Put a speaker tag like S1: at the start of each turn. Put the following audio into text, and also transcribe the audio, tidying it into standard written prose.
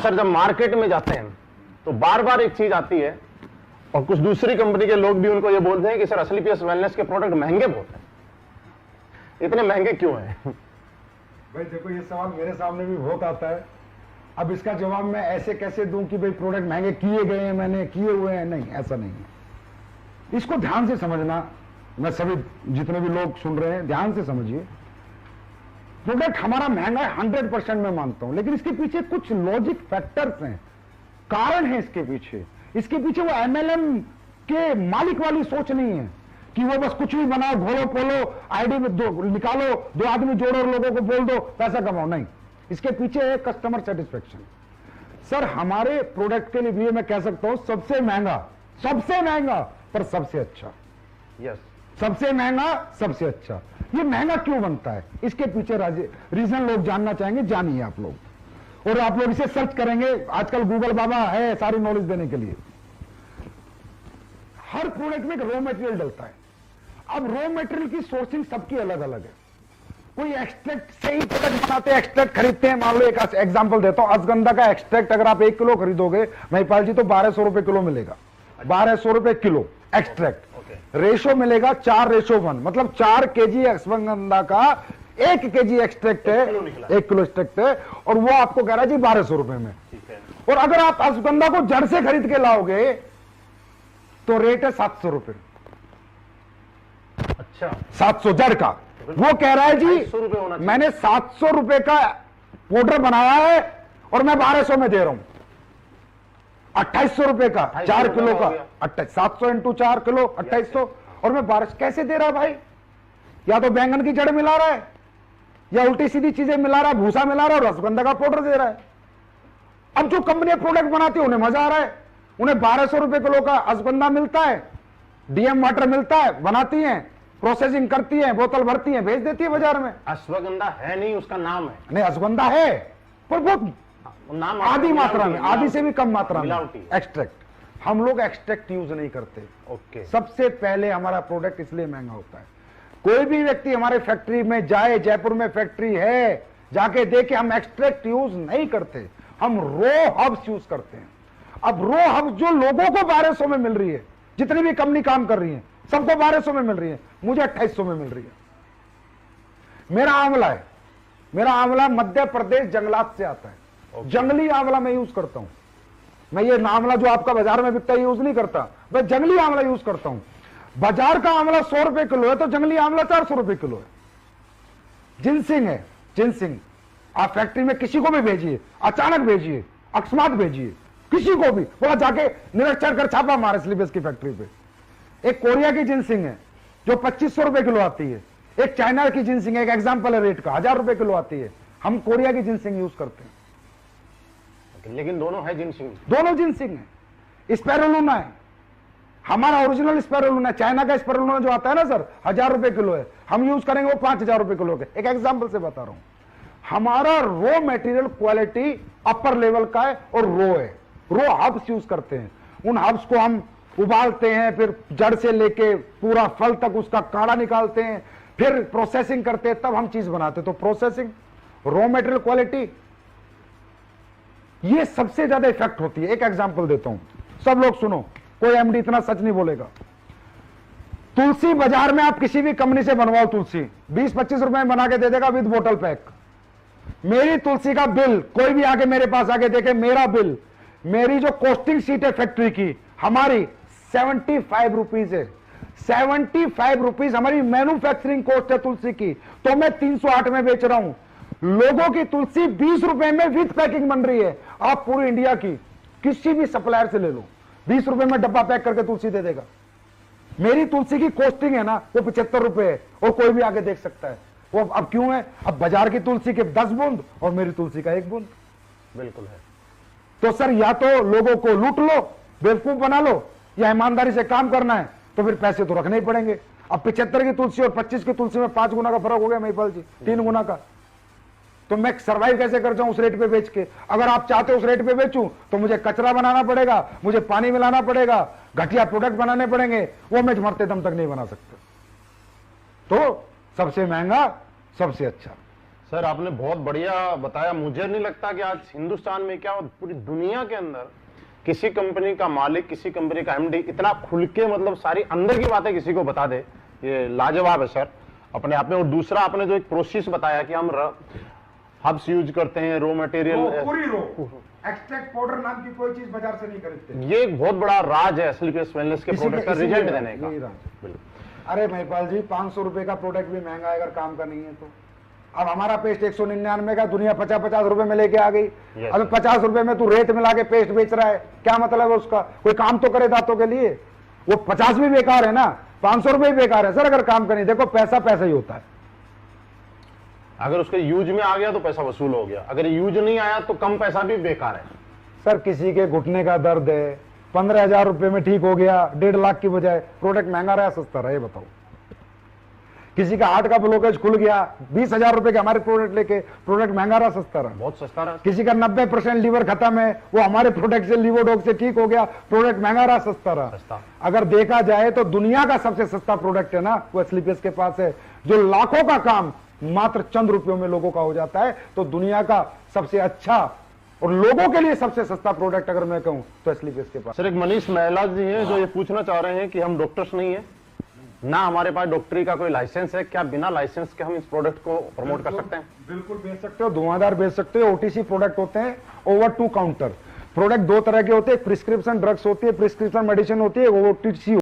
S1: Sir जब market में जाते हैं तो बार बार एक चीज आती है और कुछ दूसरी कंपनी के लोग भी उनको ये बोलते हैं कि सर असली पीएस वेलनेस के प्रोडक्ट महंगे बहुत हैं, इतने महंगे क्यों हैं?
S2: भाई देखो, ये सवाल मेरे सामने भी बहुत आता है। अब इसका जवाब मैं ऐसे कैसे दूं कि भाई प्रोडक्ट महंगे किए गए हैं, मैंने किए हुए हैं? नहीं, ऐसा नहीं है। इसको ध्यान से समझना, मैं सभी जितने भी लोग सुन रहे हैं ध्यान से समझिए। प्रोडक्ट हमारा महंगा है 100% मैं मानता हूं, लेकिन इसके पीछे कुछ लॉजिक फैक्टर्स हैं, कारण है इसके पीछे। इसके पीछे वो एमएलएम के मालिक वाली सोच नहीं है कि वो बस कुछ भी बनाओ, घोलो पोलो, आईडी में दो निकालो, 2 आदमी जोड़ो और लोगों को बोल दो पैसा कमाओ। नहीं, इसके पीछे है कस्टमर सेटिस्फेक्शन। सर हमारे प्रोडक्ट के लिए मैं कह सकता हूं सबसे महंगा पर सबसे अच्छा।
S1: यस,
S2: सबसे महंगा सबसे अच्छा। ये महंगा क्यों बनता है, इसके पीछे रीजन लोग जानना चाहेंगे, जानिए आप लोग। और आप लोग इसे सर्च करेंगे, आजकल गूगल बाबा है सारी नॉलेज देने के लिए। हर प्रोडक्ट में एक रॉ मटेरियल डलता है। अब रॉ मटेरियल की सोर्सिंग सबकी अलग अलग है। कोई एक्सट्रैक्ट से ही प्रोडक्ट बनाते हैं, एक्सट्रैक्ट खरीदते हैं। मान लो एक एग्जांपल देता हूं, अश्वगंधा का एक्सट्रैक्ट अगर आप 1 किलो खरीदोगे महिपाल जी तो 1200 रुपए किलो मिलेगा। 1200 रुपए किलो एक्सट्रैक्ट। रेशो मिलेगा 4:1, मतलब 4 केजी अश्वगंधा का 1 केजी एक्सट्रैक्ट है, 1 किलो एक्सट्रैक्ट है, और वो आपको कह रहा है जी 1200 रुपए में। और अगर आप अश्वगंधा को जड़ से खरीद के लाओगे तो रेट है 700 रुपए।
S1: अच्छा,
S2: 700 जड़ का। वो कह रहा है जी मैंने 700 रुपए का पाउडर बनाया है और मैं 1200 में दे रहा हूं। 2800 रुपए का 4 किलो का, 700 इंटू 4 किलो 2800, और मैं 1200 कैसे दे रहा है भाई? या तो बैंगन की जड़ मिला रहा है, या उल्टी सीधी चीजें मिला रहा है, भूसा मिला रहा है, और अश्वगंधा का पाउडर दे रहा है। अब जो कंपनियां प्रोडक्ट बनाती है उन्हें मजा आ रहा है, उन्हें 1200 रुपए किलो का अश्वगंधा मिलता है, डीएम वाटर मिलता है, बनाती हैं, प्रोसेसिंग करती है, बोतल भरती है, भेज देती है बाजार में।
S1: अश्वगंधा है नहीं, उसका नाम है।
S2: नहीं, अश्वगंधा है पर बहुत
S1: नाम
S2: आधी मात्रा में, आधी से भी कम मात्रा में एक्सट्रैक्ट। हम लोग एक्सट्रैक्ट यूज नहीं करते।
S1: ओके।
S2: सबसे पहले हमारा प्रोडक्ट इसलिए महंगा होता है। कोई भी व्यक्ति हमारे फैक्ट्री में जाए, जयपुर में फैक्ट्री है, जाके देखे, हम एक्सट्रैक्ट यूज नहीं करते, हम रॉ हब्स यूज करते हैं। अब रॉ हब्स जो लोगों को 1200 में मिल रही है, जितनी भी कंपनी काम कर रही है सबको 1200 में मिल रही है, मुझे 2800 में मिल रही है। मेरा आंवला है, मेरा आंवला मध्य प्रदेश जंगलात से आता है। जंगली आंवला मैं यूज करता हूं। मैं ये आंवला जो आपका बाजार में बिकता है यूज नहीं करता, मैं जंगली आंवला यूज करता हूं। बाजार का आंवला 100 रुपए किलो है तो जंगली आंवला 400 रुपए किलो है। जिनसिंग है, जिनसिंग आप फैक्ट्री में किसी को भी भेजिए, अचानक भेजिए, अकस्मात भेजिए, किसी को भी बोला जाके निरीक्षण कर छापा मारे स्लीपेज की फैक्ट्री पे। एक कोरिया की जिनसिंग है जो 2500 रुपए किलो आती है, एक चाइना की जिनसिंग है, एक एग्जाम्पल है रेट का, 1000 रुपए किलो आती है। हम कोरिया की जिनसिंग यूज करते हैं।
S1: लेकिन दोनों है जिनसिंग,
S2: दोनों जिनसिंग है। स्पेरुलिना है, हमारा ओरिजिनल स्पेरुलिना, चाइना का स्पेरुलिना जो आता है ना सर 1000 रुपए किलो है, हम यूज करेंगे वो 5000 रुपए किलो के। एक एग्जांपल से बता रहा हूं। हमारा raw material quality upper level का है और रॉ है, रॉ हब्स यूज करते हैं। उन हब्स को हम उबालते हैं, फिर जड़ से लेके पूरा फल तक उसका काढ़ा निकालते हैं, फिर प्रोसेसिंग करते हैं, तब हम चीज बनाते हैं। तो प्रोसेसिंग, रॉ मटेरियल क्वालिटी, ये सबसे ज्यादा इफेक्ट होती है। एक एग्जांपल देता हूं, सब लोग सुनो, कोई एमडी इतना सच नहीं बोलेगा। तुलसी बाजार में आप किसी भी कंपनी से बनवाओ, तुलसी 20-25 रुपए में बना के दे देगा विद बोतल पैक। मेरी तुलसी का बिल, कोई भी आके मेरे पास आके देखे, मेरा बिल, मेरी जो कॉस्टिंग शीट है फैक्ट्री की, हमारी 75 रुपीज है। 75 रुपीज हमारी मैन्युफैक्चरिंग कॉस्ट है तुलसी की, तो मैं 308 में बेच रहा हूं। लोगों की तुलसी 20 रुपए में विद पैकिंग बन रही है। आप पूरी इंडिया की किसी भी सप्लायर से ले लो, 20 रुपए में डब्बा पैक करके तुलसी दे देगा। मेरी तुलसी की कॉस्टिंग है ना वो 75 रुपए है, और कोई भी आगे देख सकता है वो। अब क्यों है? अब बाजार की तुलसी के 10 बूंद और मेरी तुलसी का 1 बूंद।
S1: बिल्कुल है।
S2: तो सर या तो लोगों को लूट लो, बेवकूफ बना लो, या ईमानदारी से काम करना है तो फिर पैसे तो रखने ही पड़ेंगे। अब 75 की तुलसी और 25 की तुलसी में 5 गुना का फर्क हो गया महिपाल जी, 3 गुना का। तो मैं सर्वाइव कैसे कर जाऊं उस रेट पे बेच के? अगर आप चाहते हो उस रेट पे बेचूं तो मुझे कचरा बनाना पड़ेगा, मुझे पानी मिलाना पड़ेगा, घटिया प्रोडक्ट बनाने पड़ेंगे, वो मैं मरते दम तक नहीं बना सकता। तो सबसे महंगा सबसे अच्छा।
S1: सर आपने बहुत बढ़िया बताया। मुझे नहीं लगता कि आज हिंदुस्तान में क्या पूरी दुनिया के अंदर किसी कंपनी का मालिक, किसी कंपनी का एमडी इतना खुल के मतलब सारी अंदर की बातें किसी को बता दे। ये लाजवाब है सर अपने आप में। और दूसरा आपने जो एक प्रोसेस बताया कि हम हब्स यूज करते हैं, रॉ मटेरियल,
S2: पूरी रो एक्सट्रैक्ट पाउडर नाम की कोई चीज बाजार से नहीं खरीदते।
S1: ये एक बहुत बड़ा राज है एसलीपीएस वेलनेस के प्रोडक्ट का रिजल्ट देने का।
S2: बिल्कुल। अरे महिपाल जी 500 रुपए का प्रोडक्ट भी महंगा है अगर काम का नहीं है तो। अब हमारा पेस्ट 199 का, दुनिया 50-50 रुपए में लेके आ गई। अब 50 रुपए में तू रेत मिला के पेस्ट बेच रहा है, क्या मतलब है उसका? कोई काम तो करे दांतों के लिए। वो 50 भी बेकार है ना, 500 रुपए भी बेकार है सर अगर काम करनी। देखो पैसा पैसा ही होता है।
S1: अगर उसके यूज में आ गया तो पैसा वसूल हो गया, अगर यूज नहीं आया तो कम पैसा भी बेकार है।
S2: सर किसी के घुटने का दर्द है 15,000 रुपए में ठीक हो गया, 1.5 लाख की बजाय, प्रोडक्ट महंगा रहा सस्ता रहा, ये बताओ। किसी का हार्ट का ब्लॉकेज खुल गया 20,000 रुपए के हमारे प्रोडक्ट लेके, प्रोडक्ट महंगा रहा सस्ता रहा?
S1: बहुत सस्ता रहा।
S2: किसी का 90% लीवर खत्म है, वो हमारे प्रोडक्ट से लीवोडॉग से ठीक हो गया, प्रोडक्ट महंगा रहा सस्ता रहा? अगर देखा जाए तो दुनिया का सबसे सस्ता प्रोडक्ट है ना वो एसलीपीएस के पास है, जो लाखों का काम मात्र चंद रुपयों में लोगों का हो जाता है। तो दुनिया का सबसे अच्छा और लोगों के लिए सबसे सस्ता प्रोडक्ट अगर मैं कहूं तो एसलीपीएस के पास।
S1: सर एक मनीष महिला जी हैं जो ये पूछना चाह रहे हैं कि हम डॉक्टर्स नहीं है ना, हमारे पास डॉक्टरी का कोई लाइसेंस है, क्या बिना लाइसेंस के हम इस प्रोडक्ट को प्रमोट कर सकते हैं?
S2: बिल्कुल बेच सकते हो, धुआंधार बेच सकते हो। ओटीसी प्रोडक्ट होते हैं, ओवर टू काउंटर प्रोडक्ट। दो तरह के होते हैं, प्रिस्क्रिप्शन ड्रग्स होती है, प्रिस्क्रिप्शन मेडिसिन होती है, ओटीसी